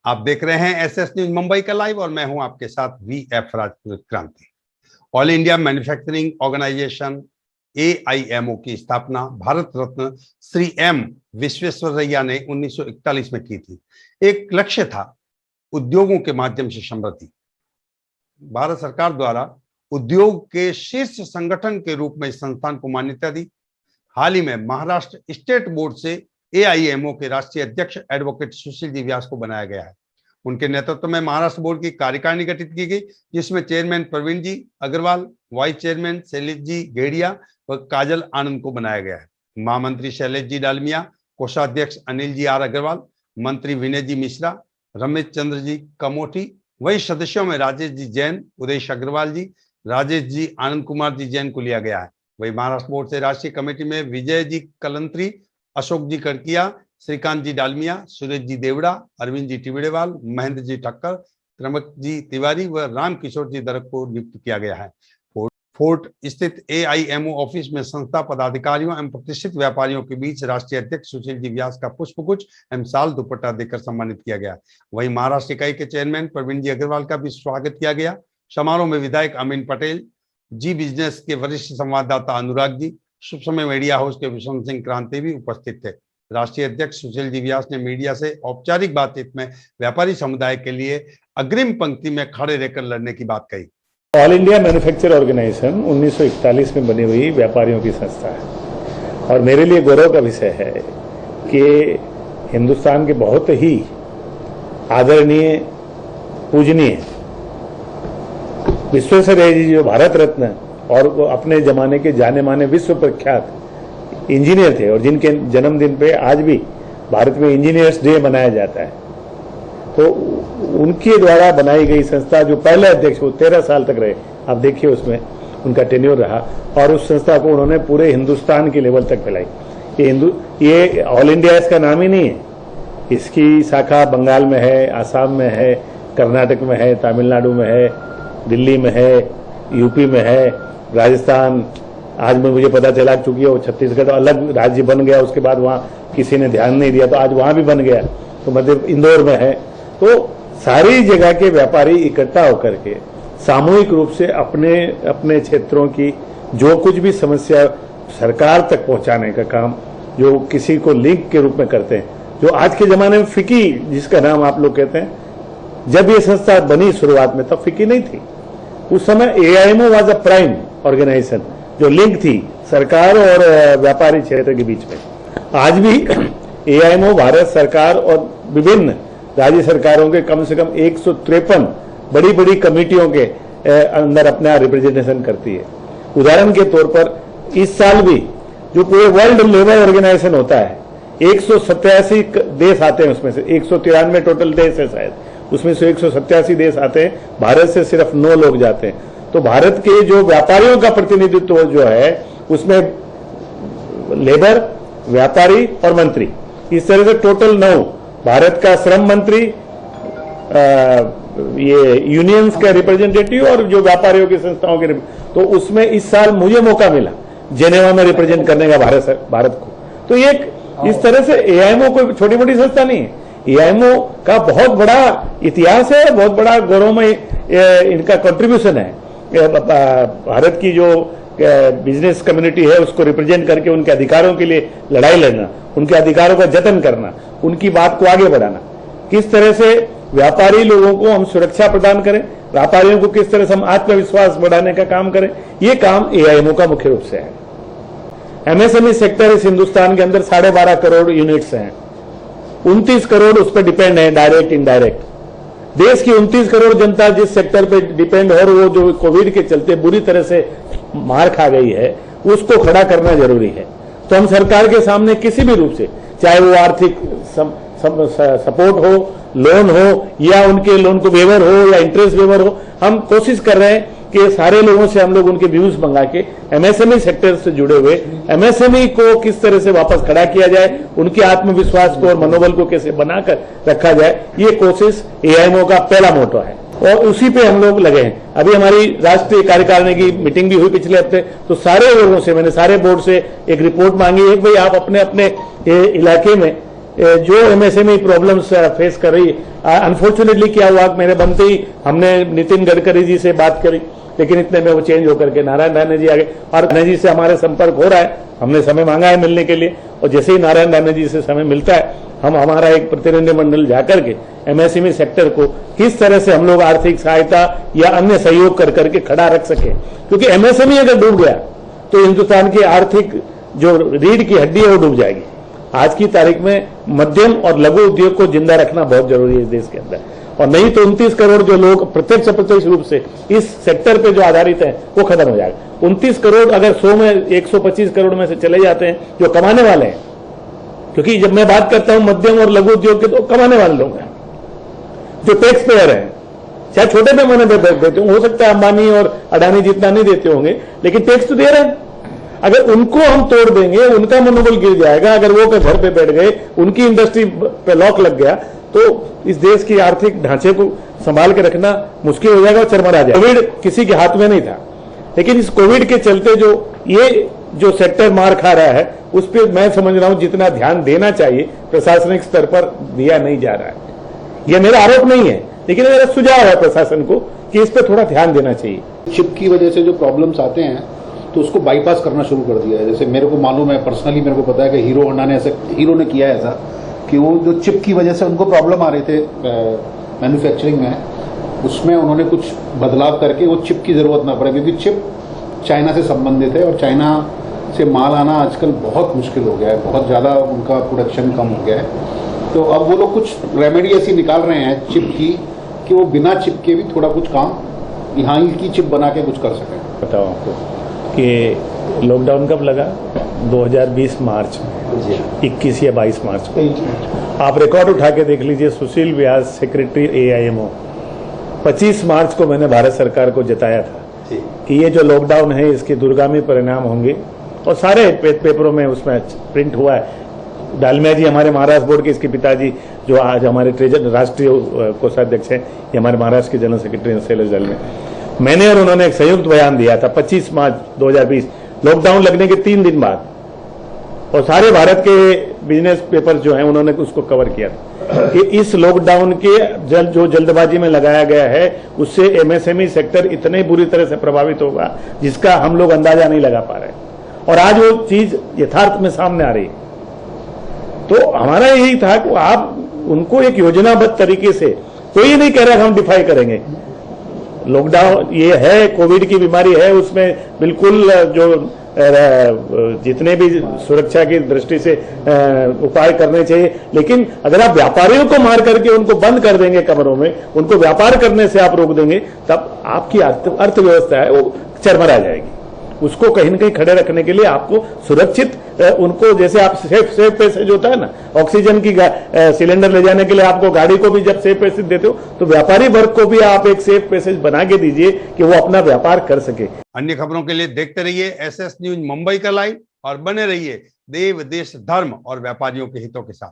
आप देख रहे हैं एसएस न्यूज मुंबई का लाइव और मैं हूं आपके साथ वीएफ राजपूत क्रांति। All India manufacturing organisation AIMO की स्थापना भारत रत्न श्री एम विश्वेश्वरैया ने 1941 में की थी। एक लक्ष्य था उद्योगों के माध्यम से समृद्धि। भारत सरकार द्वारा उद्योग के शीर्ष संगठन के रूप में इस संस्थान को मान्यता दी। हाल ही में महाराष्ट्र स्टेट बोर्ड से AIMO के राष्ट्रीय अध्यक्ष एडवोकेट सुशील जी व्यास को बनाया गया है। उनके नेतृत्व में महाराष्ट्र बोर्ड की कार्यकारिणी गठित की गई, जिसमें चेयरमैन प्रवीण जी अग्रवाल, वाइस चेयरमैन शैलेश जी घेड़िया व काजल आनंद को बनाया गया है। महामंत्री शैलेश जी डालमिया, कोषाध्यक्ष अनिल जी आर अग्रवाल, मंत्री विनय जी मिश्रा, रमेश चंद्र जी कमोठी, वही सदस्यों में राजेश जी जैन, उदयेश अग्रवाल जी, राजेश जी, आनंद कुमार जी जैन को लिया गया है। वही महाराष्ट्र बोर्ड से राष्ट्रीय कमेटी में विजय जी कलंत्री, अशोक जी कड़किया, श्रीकांत जी डालमिया, सुरेश जी देवड़ा, अरविंद जी टिबड़ेवाल, महेंद्र जी ठक्कर, त्रमक जी तिवारी व राम किशोर जी दरक को नियुक्त किया गया है। फोर्ट स्थित AIMO ऑफिस में संस्था पदाधिकारियों एवं प्रतिष्ठित व्यापारियों के बीच राष्ट्रीय अध्यक्ष सुशील जी व्यास का पुष्पगुच्छ एवं साल दुपट्टा देकर सम्मानित किया गया। वहीं महाराष्ट्र इकाई के चेयरमैन प्रवीण जी अग्रवाल का भी स्वागत किया गया। समारोह में विधायक अमीन पटेल जी, बिजनेस के वरिष्ठ संवाददाता अनुराग जी, शुभ समय मीडिया हाउस के विष्णु सिंह क्रांति भी उपस्थित थे। राष्ट्रीय अध्यक्ष सुशील जी व्यास ने मीडिया से औपचारिक बातचीत में व्यापारी समुदाय के लिए अग्रिम पंक्ति में खड़े रहकर लड़ने की बात कही। ऑल इंडिया मैन्युफैक्चर ऑर्गेनाइजेशन 1941 में बनी हुई व्यापारियों की संस्था है और मेरे लिए गौरव का विषय है कि हिंदुस्तान के बहुत ही आदरणीय, पूजनीय विश्वेश्वरैया जी, जो भारत रत्न और वो अपने जमाने के जाने माने विश्व प्रख्यात इंजीनियर थे और जिनके जन्मदिन पे आज भी भारत में इंजीनियर्स डे मनाया जाता है, तो उनके द्वारा बनाई गई संस्था, जो पहले अध्यक्ष वो 13 साल तक रहे, आप देखिए उसमें उनका टेन्योर रहा और उस संस्था को उन्होंने पूरे हिंदुस्तान के लेवल तक फैलाई। ये ऑल इंडिया इसका नाम ही नहीं है, इसकी शाखा बंगाल में है, आसाम में है, कर्नाटक में है, तमिलनाडु में है, दिल्ली में है, यूपी में है, राजस्थान, आज में मुझे पता चला चूंकि वो छत्तीसगढ़ अलग राज्य बन गया, उसके बाद वहाँ किसी ने ध्यान नहीं दिया तो आज वहाँ भी बन गया, तो मध्य इंदौर में है। तो सारी जगह के व्यापारी इकट्ठा होकर के सामूहिक रूप से अपने अपने क्षेत्रों की जो कुछ भी समस्या सरकार तक पहुंचाने का काम, जो किसी को लिंक के रूप में करते हैं, जो आज के जमाने में फिकी जिसका नाम आप लोग कहते हैं, जब ये संस्था बनी शुरुआत में तब फिकी नहीं थी। उस समय AIMO was a prime organisation, जो लिंक थी सरकार और व्यापारी क्षेत्र के बीच में। आज भी AIMO भारत सरकार और विभिन्न राज्य सरकारों के कम से कम 153 बड़ी बड़ी कमेटियों के अंदर अपना रिप्रेजेंटेशन करती है। उदाहरण के तौर पर इस साल भी जो पूरे वर्ल्ड लेबर ऑर्गेनाइजेशन होता है, 187 देश आते हैं, उसमें से 193 टोटल देश है शायद, उसमें से 187 देश आते हैं, भारत से सिर्फ 9 लोग जाते हैं। तो भारत के जो व्यापारियों का प्रतिनिधित्व जो है उसमें लेबर, व्यापारी और मंत्री, इस तरह से टोटल 9, भारत का श्रम मंत्री, ये यूनियंस का रिप्रेजेंटेटिव और जो व्यापारियों की संस्थाओं के, तो उसमें इस साल मुझे मौका मिला जेनेवा में रिप्रेजेंट करने का भारत को। तो ये इस तरह से AIMO कोई छोटी मोटी संस्था नहीं है, AIMO का बहुत बड़ा इतिहास है, बहुत बड़ा गौरवमय इनका कंट्रीब्यूशन है। भारत की जो बिजनेस कम्युनिटी है उसको रिप्रेजेंट करके उनके अधिकारों के लिए लड़ाई लड़ना, उनके अधिकारों का जतन करना, उनकी बात को आगे बढ़ाना, किस तरह से व्यापारी लोगों को हम सुरक्षा प्रदान करें, व्यापारियों को किस तरह से हम आत्मविश्वास बढ़ाने का काम करें, ये काम AIMO का मुख्य रूप से है। MSME सेक्टर इस हिंदुस्तान के अंदर 12.5 करोड़ यूनिट्स हैं, 29 करोड़ उस पर डिपेंड है, डायरेक्ट इनडायरेक्ट। देश की 29 करोड़ जनता जिस सेक्टर पे डिपेंड और वो जो कोविड के चलते बुरी तरह से मार खा गई है, उसको खड़ा करना जरूरी है। तो हम सरकार के सामने किसी भी रूप से, चाहे वो आर्थिक सपोर्ट हो, लोन हो या उनके लोन को वेवर हो या इंटरेस्ट वेवर हो, हम कोशिश कर रहे हैं कि सारे लोगों से हम लोग उनके व्यूज मंगा के MSME सेक्टर से जुड़े हुए MSME को किस तरह से वापस खड़ा किया जाए, उनके आत्मविश्वास को और मनोबल को कैसे बनाकर रखा जाए, ये कोशिश AIMO का पहला मोटो है और उसी पे हम लोग लगे हैं। अभी हमारी राष्ट्रीय कार्यकारिणी की मीटिंग भी हुई पिछले हफ्ते, तो सारे लोगों से, मैंने सारे बोर्ड से एक रिपोर्ट मांगी है, भाई आप अपने अपने इलाके में जो एमएसएमई प्रॉब्लम्स फेस कर रही है। अनफॉर्चुनेटली क्या हुआ, मेरे बनते ही हमने नितिन गडकरी जी से बात करी, लेकिन इतने में वो चेंज होकर के नारायण राणे जी आ गए और राणे जी से हमारे संपर्क हो रहा है। हमने समय मांगा है मिलने के लिए, और जैसे ही नारायण राणे जी से समय मिलता है, हम हमारा एक प्रतिनिधिमंडल जाकर के एमएसएमई सेक्टर को किस तरह से हम लोग आर्थिक सहायता या अन्य सहयोग कर करके खड़ा रख सके, क्योंकि एमएसएमई अगर डूब गया तो हिंदुस्तान की आर्थिक जो रीढ़ की हड्डी है वो डूब जाएगी। आज की तारीख में मध्यम और लघु उद्योग को जिंदा रखना बहुत जरूरी है इस देश के अंदर, और नहीं तो 29 करोड़ जो लोग प्रत्यक्ष अप्रत्यक्ष रूप से इस सेक्टर पे जो आधारित हैं वो खत्म हो जाएगा। 29 करोड़ अगर 100 में 125 करोड़ में से चले जाते हैं जो कमाने वाले हैं, क्योंकि जब मैं बात करता हूं मध्यम और लघु उद्योग के, तो कमाने वाले लोग हैं जो टैक्स पेयर हैं, चाहे छोटे पैमाने पे देते हो सकता है अंबानी और अडानी जितना नहीं देते होंगे, लेकिन टैक्स तो दे रहे हैं। अगर उनको हम तोड़ देंगे, उनका मनोबल गिर जाएगा, अगर वो घर पे बैठ गए, उनकी इंडस्ट्री पे लॉक लग गया, तो इस देश की आर्थिक ढांचे को संभाल के रखना मुश्किल हो जाएगा और चरमरा जाएगा। कोविड किसी के हाथ में नहीं था, लेकिन इस कोविड के चलते जो सेक्टर मार खा रहा है, उस पर मैं समझ रहा हूं जितना ध्यान देना चाहिए प्रशासनिक स्तर पर दिया नहीं जा रहा है। यह मेरा आरोप नहीं है, लेकिन मेरा सुझाव है प्रशासन को कि इस पर थोड़ा ध्यान देना चाहिए। चिप की वजह से जो प्रॉब्लम्स आते हैं तो उसको बाईपास करना शुरू कर दिया है। जैसे मेरे को मालूम है, पर्सनली मेरे को पता है कि हीरो ने किया ऐसा कि वो जो चिप की वजह से उनको प्रॉब्लम आ रहे थे मैन्युफैक्चरिंग में, उसमें उन्होंने कुछ बदलाव करके वो चिप की जरूरत ना पड़े, क्योंकि चिप चाइना से संबंधित है और चाइना से माल आना आजकल बहुत मुश्किल हो गया है, बहुत ज़्यादा उनका प्रोडक्शन कम हो गया है। तो अब वो लोग कुछ रेमेडी ऐसी निकाल रहे हैं चिप की कि वो बिना चिप के भी थोड़ा कुछ काम यहाँ की चिप बना के कुछ कर सकें। बताओ आपको कि लॉकडाउन कब लगा? 2020 मार्च में, 21 या 22 मार्च को। आप रिकॉर्ड उठा के देख लीजिए, सुशील व्यास सेक्रेटरी AIMO, 25 मार्च को मैंने भारत सरकार को जताया था कि ये जो लॉकडाउन है इसके दूरगामी परिणाम होंगे, और सारे पेपरों में उसमें प्रिंट हुआ है। डालमिया जी हमारे महाराष्ट्र बोर्ड के, इसके पिताजी जो आज हमारे राष्ट्रीय कोषाध्यक्ष हैं, ये हमारे महाराष्ट्र के जनरल सेक्रेटरी हैं शैलेश डालमिया। मैंने और उन्होंने एक संयुक्त बयान दिया था 25 मार्च 2020, लॉकडाउन लगने के 3 दिन बाद, और सारे भारत के बिजनेस पेपर जो हैं उन्होंने उसको कवर किया था कि इस लॉकडाउन के जो जल्दबाजी में लगाया गया है उससे MSME सेक्टर इतने बुरी तरह से प्रभावित होगा जिसका हम लोग अंदाजा नहीं लगा पा रहे, और आज वो चीज यथार्थ में सामने आ रही है। तो हमारा यही था कि आप उनको एक योजनाबद्ध तरीके से, कोई नहीं कह रहा कि हम डिफाई करेंगे, लॉकडाउन ये है, कोविड की बीमारी है, उसमें बिल्कुल जो जितने भी सुरक्षा की दृष्टि से उपाय करने चाहिए, लेकिन अगर आप व्यापारियों को मार करके उनको बंद कर देंगे कमरों में, उनको व्यापार करने से आप रोक देंगे, तब आपकी अर्थव्यवस्था है वो चरमरा जाएगी। उसको कहीं न कहीं खड़े रखने के लिए आपको सुरक्षित, उनको जैसे आप सेफ पैसेज होता है ना, ऑक्सीजन की सिलेंडर ले जाने के लिए आपको गाड़ी को भी जब सेफ पैसेज देते हो, तो व्यापारी वर्ग को भी आप एक सेफ पैसेज बना के दीजिए कि वो अपना व्यापार कर सके। अन्य खबरों के लिए देखते रहिए SS न्यूज मुंबई का लाइव और बने रहिए देव, देश, धर्म और व्यापारियों के हितों के साथ।